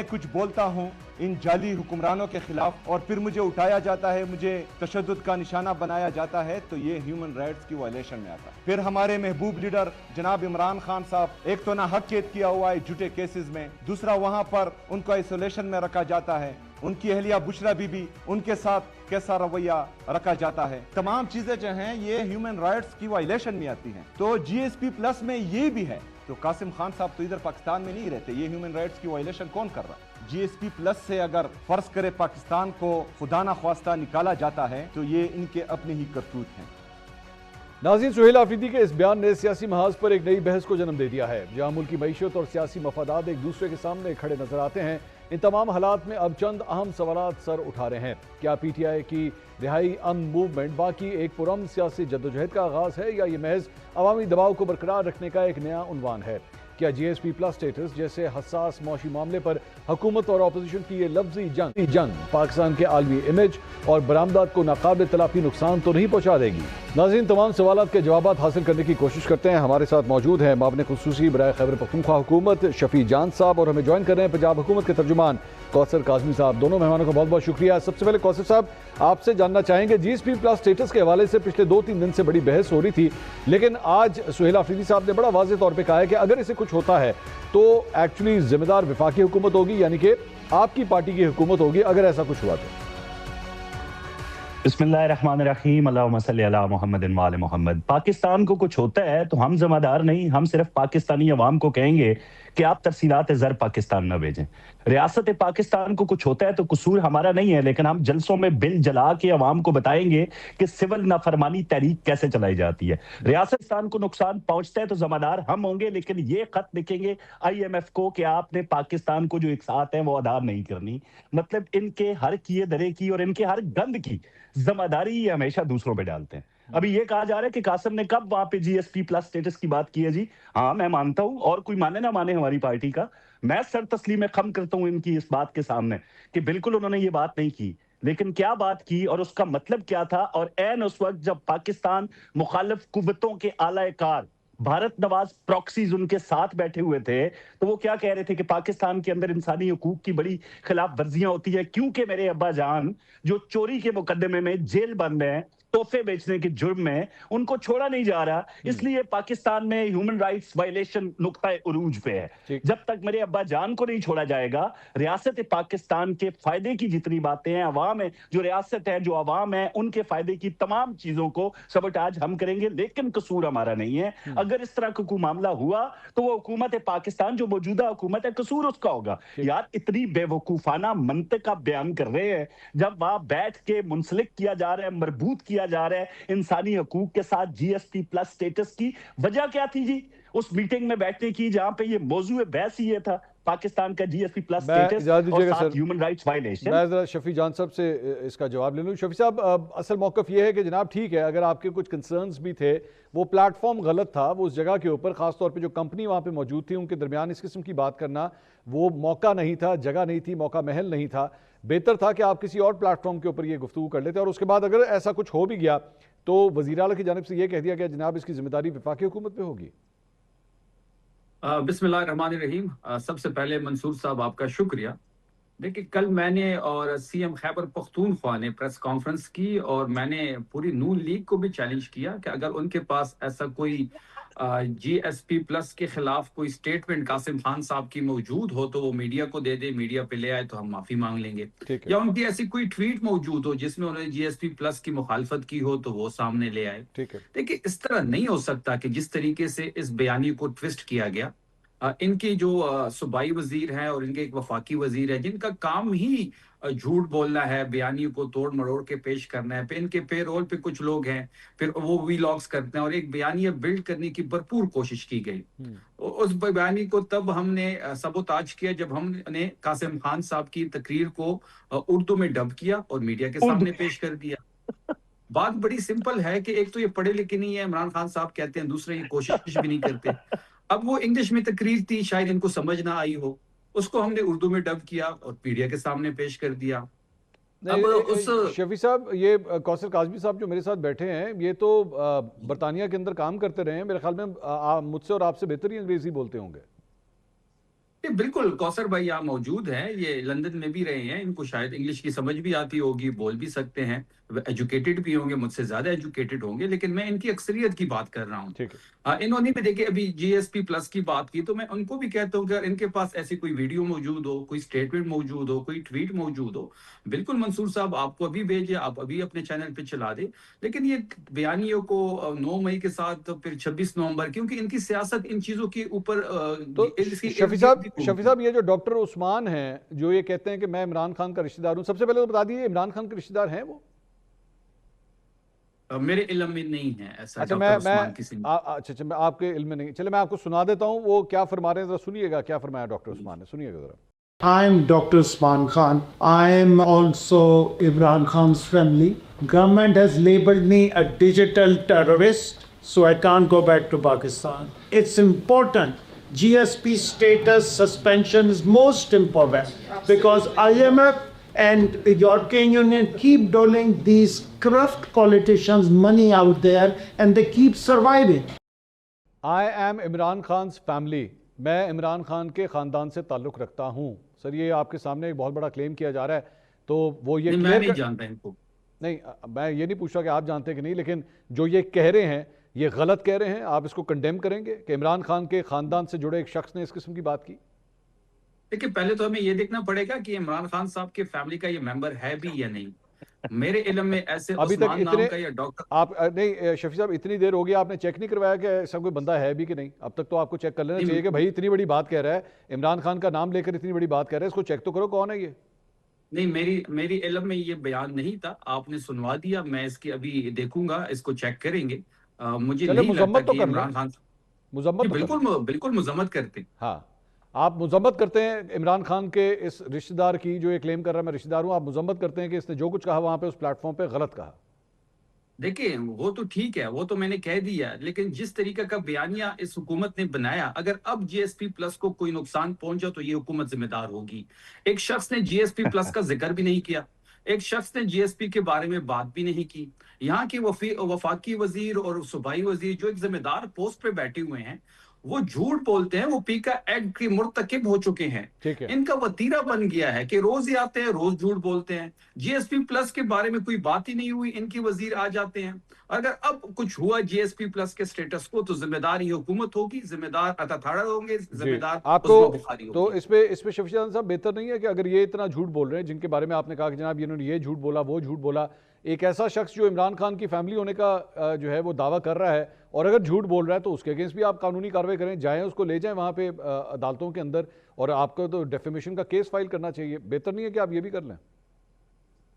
میں کچھ بولتا ہوں ان جعلی حکمرانوں کے خلاف اور پھر مجھے اٹھایا جاتا ہے, مجھے تشدد کا نشانہ بنایا جاتا ہے, تو یہ ہیومن رائٹس کی وائلیشن میں آتا ہے. پھر ہمارے محبوب لیڈر جناب عمران خان صاحب ایک تو نہ حق قید کیا ہوا ہے جھوٹے کیسز میں, دوسرا وہاں پر ان کو آئسولیشن میں رکھا جاتا ہے, ان کی اہلیہ بشرا بی بی ان کے ساتھ کیسا رویہ رکھا جاتا ہے. تمام چیزیں جو ہیں یہ ہیومن رائٹس کی وائلیشن میں آتی ہیں. تو جی ایس پی پلس میں یہ بھی ہے. تو قاسم خان صاحب تو ادھر پاکستان میں نہیں رہتے, یہ ہیومن رائٹس کی وائلیشن کون کر رہا ہے؟ جی ایس پی پلس سے اگر فرض کرے پاکستان کو خدا نخواستہ نکالا جاتا ہے تو یہ ان کے اپنے ہی کرتوت ہیں. ناظرین, سہیل آفریدی کے اس بیان نے سیاسی محاذ پر ایک نئی بحث کو جنم دے دیا ہے, جہاں ملکی معیشت اور سیاسی مفادات ایک دوسرے کے سامنے کھڑے نظر آتے ہیں. ان تمام حالات میں اب چند اہم سوالات سر اٹھا رہے ہیں. کیا پی ٹی آئی کی رہائی امن موومنٹ باقی ایک پرامن سیاسی جدوجہد کا آغاز ہے, یا یہ محض عوامی دباؤ کو برقرار رکھنے کا ایک نیا عنوان ہے؟ کیا جی ایس پی پلس سٹیٹس جیسے حساس معاشی معاملے پر حکومت اور اپوزیشن کی یہ لفظی جنگ پاکستان کے عالمی امیج اور برآمدات کو ناقابل تلافی نقصان تو نہیں پہنچا دے گی؟ ناظرین, تمام سوالات کے جوابات حاصل کرنے کی کوشش کرتے ہیں. ہمارے ساتھ موجود ہیں معاون خصوصی برائے خیبر پختونخوا حکومت شفیع جان صاحب, اور ہمیں جوائن کر رہے ہیں پنجاب حکومت کے ترجمان کوثر کاظمی صاحب. دونوں مہمانوں کا بہت بہت شکریہ. سب سے پہلے کوثر صاحب, آپ سے جاننا چاہیں گے, جی ایس پی پلس سٹیٹس کے حوالے سے پچھلے 2-3 دن سے بڑی بحث ہو رہی تھی, لیکن آج سہیل آفریدی صاحب نے بڑا واضح طور پہ کہا ہے کہ اگر اسے کچھ ہوتا ہے تو ایکچولی ذمہ دار وفاقی حکومت ہوگی, یعنی کہ آپ کی پارٹی کی حکومت ہوگی اگر ایسا کچھ ہوا تو. بسم اللہ الرحمن الرحیم, اللہم صلی علی محمد و آل محمد. پاکستان کو کچھ ہوتا ہے تو ہم ذمہ دار نہیں, ہم صرف پاکستانی عوام کو کہیں گے کہ آپ ترسیلات زر پاکستان نہ بھیجیں. ریاست پاکستان کو کچھ ہوتا ہے تو قصور ہمارا نہیں ہے, لیکن ہم جلسوں میں بل جلا کے عوام کو بتائیں گے کہ سول نافرمانی تحریک کیسے چلائی جاتی ہے. ریاست پاکستان کو نقصان پہنچتا ہے تو ذمہ دار ہم ہوں گے, لیکن یہ خط لکھیں گے آئی ایم ایف کو کہ آپ نے پاکستان کو جو اقساط ہیں وہ ادا نہیں کرنی. مطلب ان کے ہر کیے درے کی اور ان کے ہر گند کی ذمہ داری یہ ہمیشہ دوسروں پہ ڈالتے ہیں. ابھی یہ کہا جا رہا ہے کہ قاسم نے کب وہاں پہ جی ایس پی پلس سٹیٹس کی بات کی ہے. جی ہاں, میں مانتا ہوں, اور کوئی مانے نہ مانے ہماری پارٹی کا, میں سر تسلیم خم کرتا ہوں ان کی اس بات کے سامنے کہ بالکل انہوں نے یہ بات نہیں کی. لیکن کیا بات کی اور اس کا مطلب کیا تھا, اور عین اس وقت جب پاکستان مخالف قوتوں کے اعلی کار بھارت نواز پراکسیز ان کے ساتھ بیٹھے ہوئے تھے, تو وہ کیا کہہ رہے تھے کہ پاکستان کے اندر انسانی حقوق کی بڑی خلاف ورزیاں ہوتی ہے, کیونکہ میرے ابا جان جو چوری کے مقدمے میں جیل بند ہیں, تحفے بیچنے کے جرم میں, ان کو چھوڑا نہیں جا رہا. اس لیے پاکستان میں ہیومن رائٹس وائلیشن نقطہ عروج پہ ہے. جب تک میرے ابا جان کو نہیں چھوڑا جائے گا, ریاست پاکستان کے فائدے کی جتنی باتیں ہیں, عوام ہے جو ریاست ہے, جو عوام ہے, ان کے فائدے کی تمام چیزوں کو سبوٹاج ہم کریں گے. لیکن قصور ہمارا نہیں ہے. اگر اس طرح کا کوئی معاملہ ہوا تو وہ حکومت پاکستان جو موجودہ حکومت ہے, قصور اس کا ہوگا. یار اتنی بے وقوفانہ منطق کا بیان کر رہے ہیں جب وہاں بیٹھ کے منسلک کیا جا رہا ہے, مربوط کیا جا رہا ہے انسانی حقوق کے ساتھ جی ایس پی پلس سٹیٹس کی. وجہ کیا تھی جی اس میٹنگ میں بیٹھنے کی جہاں پہ یہ موضوع بحث یہ تھا پاکستان کا جی ایس پی پلس سٹیٹس اور ساتھ ہیومن رائٹس وائلیشن؟ میں ذرا شفیع جان صاحب سے اس کا جواب لے لوں. شفیع صاحب, اصل موقف یہ ہے کہ جناب ٹھیک ہے, اگر آپ کے کچھ کنسرنز بھی تھے, وہ پلیٹ فارم غلط تھا, وہ اس جگہ کے اوپر خاص طور پہ جو کمپنی وہاں پہ موجود تھی ان کے درمیان اس قسم کی بات کرنا وہ موقع نہیں تھا, جگہ نہیں تھی, موقع محل نہیں تھا. بہتر تھا کہ آپ کسی اور پلیٹ فارم کے اوپر یہ گفتگو کر لیتے, اور اس کے بعد اگر ایسا کچھ ہو بھی گیا تو وزیر اعلیٰ کی جانب سے یہ کہہ دیا گیا جناب اس کی ذمہ داری وفاقی حکومت پہ ہوگی. بسم اللہ الرحمن الرحیم. سب سے پہلے منصور صاحب آپ کا شکریہ. دیکھیں, کل میں نے اور سی ایم خیبر پختونخوا نے پریس کانفرنس کی, اور میں نے پوری نون لیگ کو بھی چیلنج کیا کہ اگر ان کے پاس ایسا کوئی جی ایس پی پلس کے خلاف کوئی سٹیٹمنٹ قاسم خان صاحب کی موجود ہو تو وہ میڈیا کو دے دے, میڈیا پہ لے آئے تو ہم معافی مانگ لیں گے. یا ان کی ایسی کوئی ٹویٹ موجود ہو جس میں انہوں نے جی ایس پی پلس کی مخالفت کی ہو تو وہ سامنے لے آئے. دیکھیں, اس طرح نہیں ہو سکتا کہ جس طریقے سے اس بیانیے کو ٹوسٹ کیا گیا. ان کی جو صوبائی وزیر ہیں اور ان کے ایک وفاقی وزیر ہے جن کا کام ہی جھوٹ بولنا ہے, بیانیوں کو توڑ مروڑ کے پیش کرنا ہے. پھر ان کے پے رول پہ کچھ لوگ ہیں, پھر وہ وی لاگز کرتے ہیں, اور ایک بیانیہ بلڈ کرنے کی بھرپور کوشش کی گئی. اس بیانیے کو تب ہم نے سبوتاج کیا جب ہم نے قاسم خان صاحب کی تقریر کو اردو میں ڈب کیا اور میڈیا کے سامنے پیش کر دیا. بات بڑی سمپل ہے کہ ایک تو یہ پڑھے لکھے نہیں ہے, عمران خان صاحب کہتے ہیں, دوسرے یہ کوشش بھی نہیں کرتے. اب وہ انگلش میں تقریر تھی, شاید ان کو سمجھ نہ آئی ہو, اس کو ہم نے اردو میں ڈب کیا اور میڈیا کے سامنے پیش کر دیا. اب اس شفیع صاحب, یہ کوثر کاظمی صاحب جو میرے ساتھ بیٹھے ہیں یہ تو برطانیہ کے اندر کام کرتے رہے ہیں, میرے خیال میں مجھ سے اور آپ سے بہتر ہی انگریزی بولتے ہوں گے. یہ بالکل کوثر بھائی یہاں موجود ہیں، یہ لندن میں بھی رہے ہیں، ان کو شاید انگلش کی سمجھ بھی آتی ہوگی، بول بھی سکتے ہیں، ایجوکیٹڈ بھی ہوں گے، مجھ سے زیادہ ایجوکیٹڈ ہوں گے، لیکن میں ان کی اکثریت کی بات کر رہا ہوں۔ ٹھیک ہے، انہوں نے بھی دیکھیں ابھی جی ایس پی پلس کی بات کی، تو میں ان کو بھی کہتا ہوں کہ اگر ان کے پاس ایسی کوئی ویڈیو موجود ہو، کوئی سٹیٹمنٹ موجود ہو، کوئی ٹویٹ موجود ہو، بالکل منصور صاحب آپ کو ابھی بھیجے، آپ ابھی اپنے چینل پہ چلا دیں۔ لیکن یہ بیانیوں کو 9 مئی کے ساتھ پھر 26 نومبر، کیونکہ ان کی سیاست ان چیزوں کے اوپر تو اس کی شفیع صاحب یہ جو ڈاکٹر عثمان ہیں جو یہ کہتے ہیں کہ میں عمران خان کا رشتہ دار ہوں، سب سے پہلے تو بتا دیجیے عمران خان کے رشتہ دار ہیں وہ؟ میرے علم میں نہیں ہے ایسا اچھا ڈاکٹر عثمان کسی نے۔ اچھا میں آپ کے علم میں نہیں، چلے میں آپ کو سنا دیتا ہوں وہ کیا فرما رہے ہیں، ذرا سنیے گا کیا فرمایا ڈاکٹر عثمان نے، سنیے گا ذرا۔ I'm Dr. Usman Khan. I am also Imran Khan's family. Government has labeled me a digital terrorist, so I can't go back to Pakistan. It's important. GSP status suspension is most important because IMF and the European Union keep doling these corrupt politicians money out there and they keep surviving. I am Imran Khan's family. میں عمران خان کے خاندان سے تعلق رکھتا ہوں۔ سر یہ آپ کے سامنے ایک بہت بڑا کلیم کیا جا رہا ہے، تو وہ یہ میں نہیں جانتا ان کو، نہیں میں یہ نہیں پوچھ رہا کہ آپ جانتے ہیں کہ نہیں، لیکن جو یہ کہہ رہے ہیں یہ غلط کہہ رہے ہیں، آپ اس کو کنڈیم کریں گے کہ عمران خان کے خاندان سے جڑے ایک شخص نے اس قسم کی بات کی؟ دیکھیں پہلے تو ہمیں یہ دیکھنا پڑے گا کہ عمران خان صاحب کے فیملی کا یہ ممبر ہے بھی یا نہیں۔ میرے علم میں ایسے ابھی تک عثمان نام کا یا ڈاکٹر آپ نہیں شفیع صاحب اتنی دیر ہو گئی آپ نے چیک نہیں کروایا کہ ایسا کوئی بندہ ہے بھی کہ نہیں؟ اب تک تو آپ کو چیک کر لینا چاہیے کہ بھائی اتنی بڑی بات کہہ رہا ہے، عمران خان کا نام لے کر اتنی بڑی بات کہہ رہا ہے، اس کو چیک تو کرو کون ہے یہ۔ نہیں، میری علم میں یہ بیان نہیں تھا، آپ نے سنوا دیا، میں اس کی ابھی دیکھوں گا، اس کو چیک کریں گے۔ مجھے نہیں لگتا کہ عمران خان بالکل مذمت کرتے ہیں۔ ہاں آپ مذمت کرتے ہیں عمران خان کے اس رشتہ دار کی جو یہ کلیم کر رہا ہے میں رشتہ دار ہوں، آپ مذمت کرتے ہیں کہ اس نے جو کچھ کہا وہاں پہ اس پلیٹ فارم پہ غلط کہا؟ دیکھیں وہ تو ٹھیک ہے، وہ تو میں نے کہہ دیا، لیکن جس طریقے کا بیانیہ اس حکومت نے بنایا، اگر اب جی ایس پی پلس کو کوئی نقصان پہنچا تو یہ حکومت ذمہ دار ہوگی۔ ایک شخص نے جی ایس پی پلس کا ذکر بھی نہیں کیا، ایک شخص نے جی ایس پی کے بارے میں بات بھی نہیں کی۔ یہاں کے وفاقی وزیر اور صوبائی وزیر جو ایک ذمہ دار پوسٹ پہ بیٹھے ہوئے ہیں، وہ جھوٹ بولتے ہیں، وہ پیکا ایکٹ کے مرتکب ہو چکے ہیں۔ ان کا وتیرہ بن گیا ہے کہ روز ہی آتے ہیں، روز جھوٹ بولتے ہیں۔ جی ایس پی پلس کے بارے میں کوئی بات ہی نہیں ہوئی، ان کی وزیر آ جاتے ہیں۔ اگر اب کچھ ہوا جی ایس پی پلس کے سٹیٹس کو تو ذمہ دار یہ حکومت ہوگی، ذمہ دار اتاتھاڑا ہوں گے، ذمہ دار آپ کو بخاری ہوگی۔ تو اس پہ شفیع صاحب بہتر نہیں ہے کہ اگر یہ اتنا جھوٹ بول رہے ہیں، جن کے بارے میں آپ نے کہا کہ جناب انہوں نے یہ جھوٹ بولا وہ جھوٹ بولا، ایک ایسا شخص جو عمران خان کی فیملی ہونے کا جو ہے وہ دعویٰ کر رہا ہے اور اگر جھوٹ بول رہا ہے تو اس کے اگینسٹ بھی آپ قانونی کارروائی کریں، جائیں اس کو لے جائیں وہاں پہ عدالتوں کے اندر، اور آپ کو تو ڈیفیمیشن کا کیس فائل کرنا چاہیے۔ بہتر نہیں ہے کہ آپ یہ بھی کر لیں؟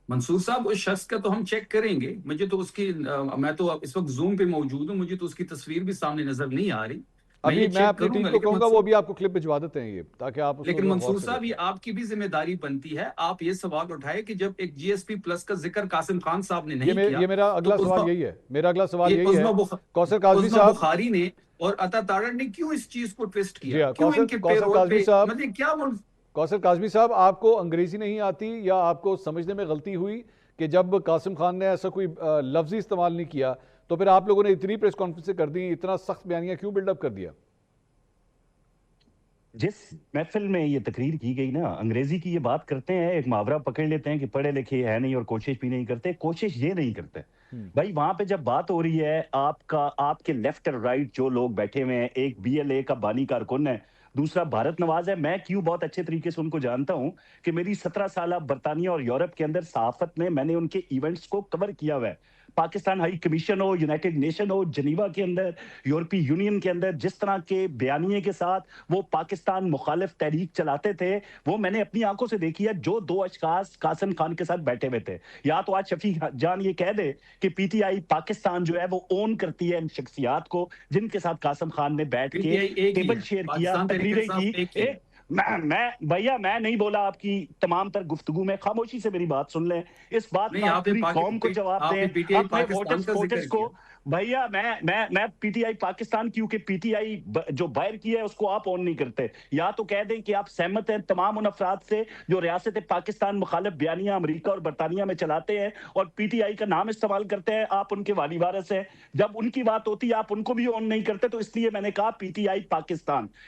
منصور صاحب اس شخص کا تو ہم چیک کریں گے، مجھے تو اس کی میں تو اس وقت زوم پہ موجود ہوں، مجھے تو اس کی تصویر بھی سامنے نظر نہیں آ رہی۔ ابھی میں اپنی ٹیم کو کہوں گا وہ بھی آپ کو کلپ بھجوا دیتے ہیں یہ، تاکہ آپ لیکن منصور صاحب یہ آپ کی بھی ذمہ داری بنتی ہے، آپ یہ سوال اٹھائے کہ جب ایک جی ایس پی پلس کا ذکر قاسم خان صاحب نے نہیں کیا، یہ میرا اگلا سوال یہی ہے، میرا اگلا سوال یہی ہے کوثر کاظمی صاحب بخاری نے اور اتاتھاڑا نے کیوں اس چیز کو ٹویسٹ کیا؟ کوثر کاظمی صاحب آپ کو انگریزی نہیں آتی یا آپ کو سمجھنے میں غلطی ہوئی کہ جب قاسم خان نے ایسا کوئی لفظی استعمال نہیں کیا تو پھر آپ لوگوں نے اتنی پریس کانفرنسیں کر دی، اتنا سخت بیانیہ کیوں بلڈ اپ کر دیا؟ جس محفل میں یہ تقریر کی گئی نا، انگریزی کی یہ بات کرتے ہیں، ایک محاورہ پکڑ لیتے ہیں کہ پڑھے لکھے ہے نہیں اور کوشش بھی نہیں کرتے۔ کوشش یہ نہیں کرتے بھائی، وہاں پہ جب بات ہو رہی ہے آپ کے لیفٹ اور رائٹ جو لوگ بیٹھے ہوئے ہیں، ایک بی ایل اے کا بانی کارکن ہے، دوسرا بھارت نواز ہے۔ میں کیوں بہت اچھے طریقے سے ان کو جانتا ہوں کہ میری 17 سالہ برطانیہ اور یورپ کے اندر صحافت میں نے ان کے ایونٹس کو کور کیا ہوا ہے۔ پاکستان ہائی کمیشن ہو، یونائٹڈ نیشن ہو، جنیوا کے اندر، یورپی یونین کے اندر، جس طرح کے بیانیے کے ساتھ وہ پاکستان مخالف تحریک چلاتے تھے، وہ میں نے اپنی آنکھوں سے دیکھی ہے۔ جو دو اشخاص قاسم خان کے ساتھ بیٹھے ہوئے تھے، یا تو آج شفیع جان یہ کہہ دے کہ پی ٹی آئی پاکستان جو ہے وہ اون کرتی ہے ان شخصیات کو جن کے ساتھ قاسم خان نے بیٹھ کے ٹیبل شیئر کیا، تقریریں کی۔ بھیا میں نہیں بولا آپ کی تمام تر گفتگو میں، خاموشی سے میری بات سن لیں، اس بات کا پوری قوم کو جواب دیں، اپنے ووٹرز کو۔ بھیا میں پی ٹی آئی پاکستان، کیونکہ پی ٹی آئی جو باہر کی ہے اس کو آپ اون نہیں کرتے، یا تو کہہ دیں کہ آپ سہمت ہیں تمام ان افراد سے جو ریاست پاکستان مخالف بیانیہ امریکہ اور برطانیہ میں چلاتے ہیں اور پی ٹی آئی کا نام استعمال کرتے ہیں، آپ ان کے والی وارث ہیں۔ جب ان کی بات ہوتی ہے آپ ان کو بھی اون نہیں کرتے، تو اس لیے میں نے کہا پی ٹی آئی پاکستان،